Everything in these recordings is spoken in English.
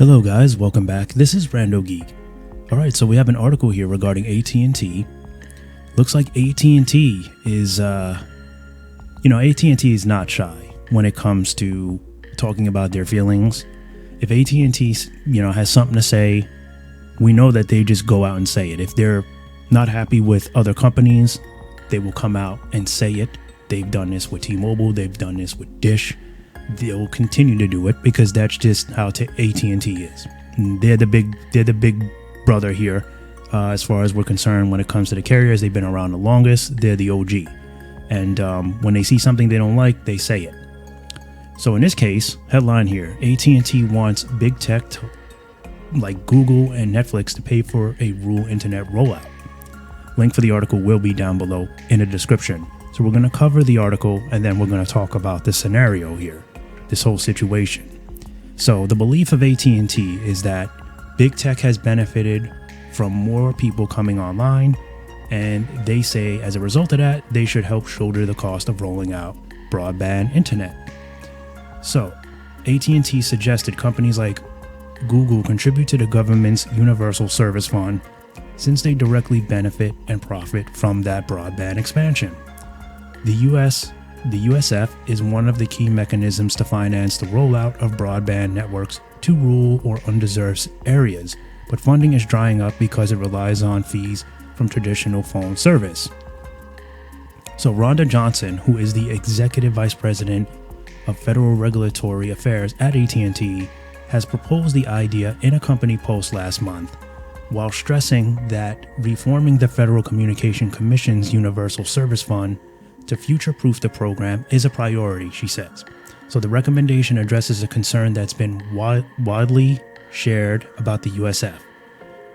Hello guys, welcome back. This is RandoGEEK. Alright, so we have an article here regarding AT&T. Looks like AT&T is, AT&T is not shy when it comes to talking about their feelings. If AT&T, has something to say, we know that they just go out and say it. If they're not happy with other companies, they will come out and say it. They've done this with T-Mobile, they've done this with Dish. They'll continue to do it because that's just how AT&T is. They're the big brother here, as far as we're concerned. When it comes to the carriers, they've been around the longest. They're the OG, and when they see something they don't like, they say it. So in this case, headline here: AT&T wants big tech like Google and Netflix to pay for a rural internet rollout. Link for the article will be down below in the description. So we're going to cover the article and then we're going to talk about the scenario here, this whole situation. So the belief of AT&T is that big tech has benefited from more people coming online, and they say as a result of that, they should help shoulder the cost of rolling out broadband internet. So AT&T suggested companies like Google contribute to the government's Universal Service Fund, since they directly benefit and profit from that broadband expansion. The USF is one of the key mechanisms to finance the rollout of broadband networks to rural or undeserved areas, but funding is drying up because it relies on fees from traditional phone service. So Rhonda Johnson, who is the Executive Vice President of Federal Regulatory Affairs at AT&T, has proposed the idea in a company post last month, while stressing that reforming the Federal Communication Commission's Universal Service Fund to future-proof the program is a priority, she says. So the recommendation addresses a concern that's been widely shared about the USF,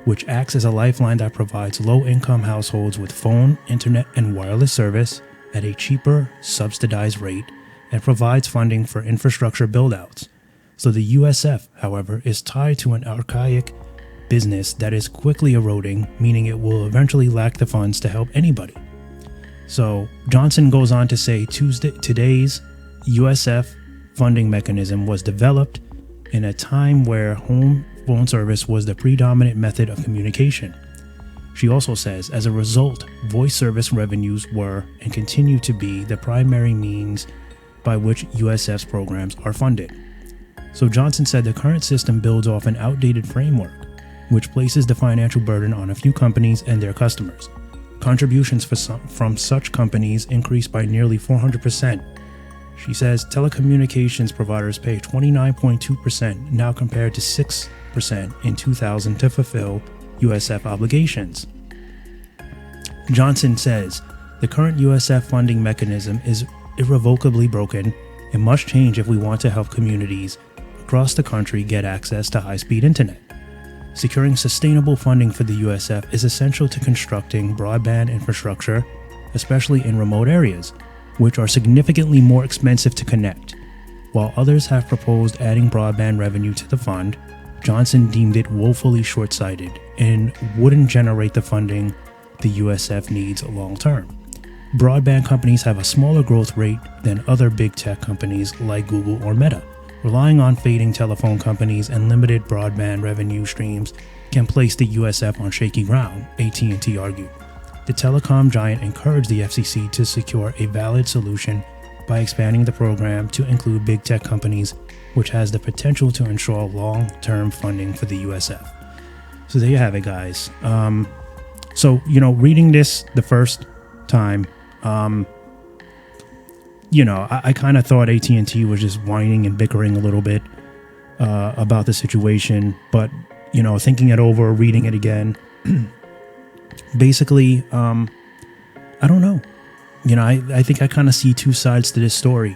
which acts as a lifeline that provides low-income households with phone, internet, and wireless service at a cheaper, subsidized rate, and provides funding for infrastructure build-outs. So the USF, however, is tied to an archaic business that is quickly eroding, meaning it will eventually lack the funds to help anybody. So Johnson goes on to say today's USF funding mechanism was developed in a time where home phone service was the predominant method of communication. She also says, as a result, voice service revenues were and continue to be the primary means by which USF's programs are funded. So Johnson said the current system builds off an outdated framework, which places the financial burden on a few companies and their customers. Contributions from such companies increased by nearly 400%. She says telecommunications providers pay 29.2% now compared to 6% in 2000 to fulfill USF obligations. Johnson says the current USF funding mechanism is irrevocably broken and must change if we want to help communities across the country get access to high-speed internet. Securing sustainable funding for the USF is essential to constructing broadband infrastructure, especially in remote areas, which are significantly more expensive to connect. While others have proposed adding broadband revenue to the fund, Johnson deemed it woefully short-sighted and wouldn't generate the funding the USF needs long-term. Broadband companies have a smaller growth rate than other big tech companies like Google or Meta. Relying on fading telephone companies and limited broadband revenue streams can place the USF on shaky ground, AT&T argued. The telecom giant encouraged the FCC to secure a valid solution by expanding the program to include big tech companies, which has the potential to ensure long-term funding for the USF. So there you have it, guys. Reading this the first time, I kind of thought AT&T was just whining and bickering a little bit about the situation. But, thinking it over, reading it again, basically, I don't know. I think I kind of see two sides to this story.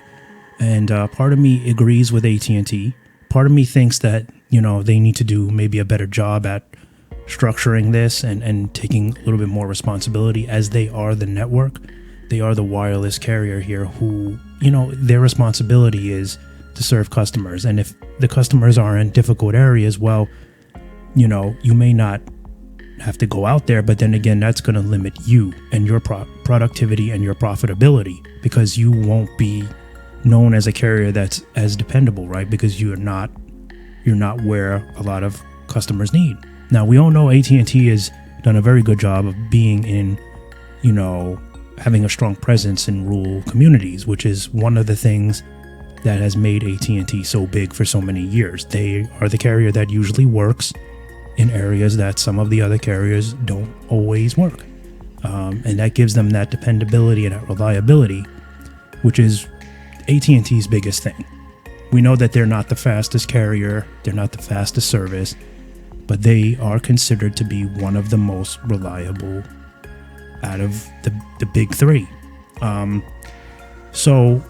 And part of me agrees with AT&T. Part of me thinks that, they need to do maybe a better job at structuring this and taking a little bit more responsibility, as they are the network. They are the wireless carrier here who, their responsibility is to serve customers. And if the customers are in difficult areas, well, you may not have to go out there, but then again, that's going to limit you and your productivity and your profitability, because you won't be known as a carrier that's as dependable, right? Because you're not you're not where a lot of customers need. Now, we all know AT&T has done a very good job of being in, having a strong presence in rural communities, which is one of the things that has made AT&T so big for so many years. They are the carrier that usually works in areas that some of the other carriers don't always work. And that gives them that dependability and that reliability, which is AT&T's biggest thing. We know that they're not the fastest carrier, they're not the fastest service, but they are considered to be one of the most reliable out of the big three. So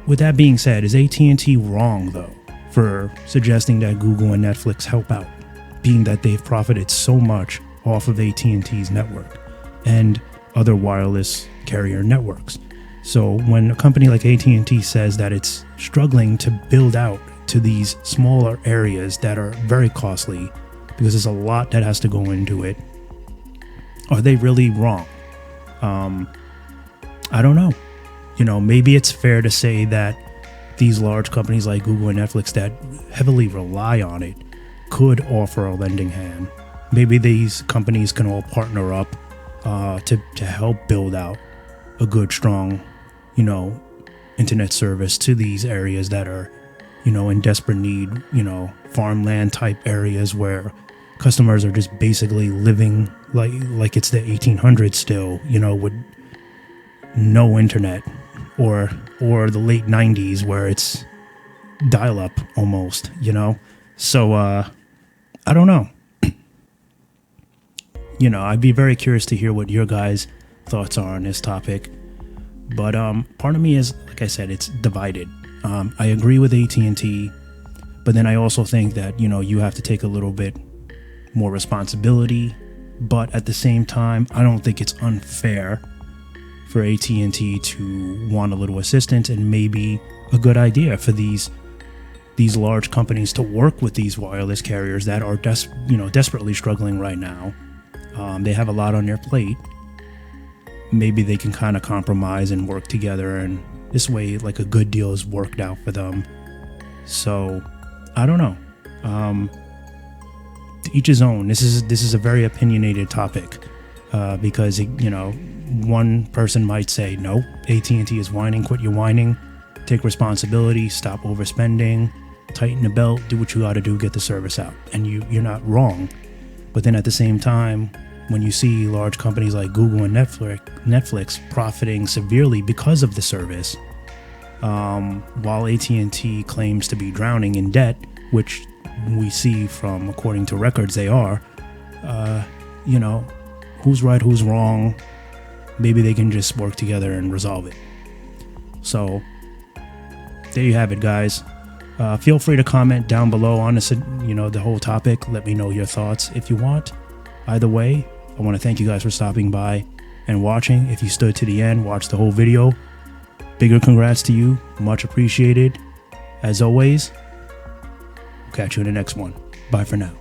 with that being said, is AT&T wrong though for suggesting that Google and Netflix help out, being that they've profited so much off of AT&T's network and other wireless carrier networks? So when a company like AT&T says that it's struggling to build out to these smaller areas that are very costly because there's a lot that has to go into it, are they really wrong? I don't know. Maybe it's fair to say that these large companies like Google and Netflix that heavily rely on it could offer a lending hand. Maybe these companies can all partner up to help build out a good, strong, internet service to these areas that are, in desperate need, farmland type areas where customers are just basically living like it's the 1800s still, with no internet, or the late 90s where it's dial up almost, So I don't know. I'd be very curious to hear what your guys' thoughts are on this topic. But part of me is, like I said, it's divided. I agree with AT&T, but then I also think that, you have to take a little bit more responsibility. But at the same time, I don't think it's unfair for AT&T to want a little assistance, and maybe a good idea for these large companies to work with these wireless carriers that are desperately struggling right now. They have a lot on their plate. Maybe they can kind of compromise and work together, and this way, like, a good deal is worked out for them. So I don't know. To each his own. This is a very opinionated topic, because one person might say, no, AT&T is whining, quit your whining, take responsibility, stop overspending, tighten the belt, do what you got to do, get the service out. And you're not wrong. But then at the same time, when you see large companies like Google and Netflix profiting severely because of the service, while AT&T claims to be drowning in debt, which we see from, according to records, they are, who's right, who's wrong? Maybe they can just work together and resolve it. So there you have it, guys. Feel free to comment down below on this, the whole topic. Let me know your thoughts if you want. Either way, I want to thank you guys for stopping by and watching. If you stood to the end, watched the whole video, bigger congrats to you. Much appreciated. As always, we'll catch you in the next one. Bye for now.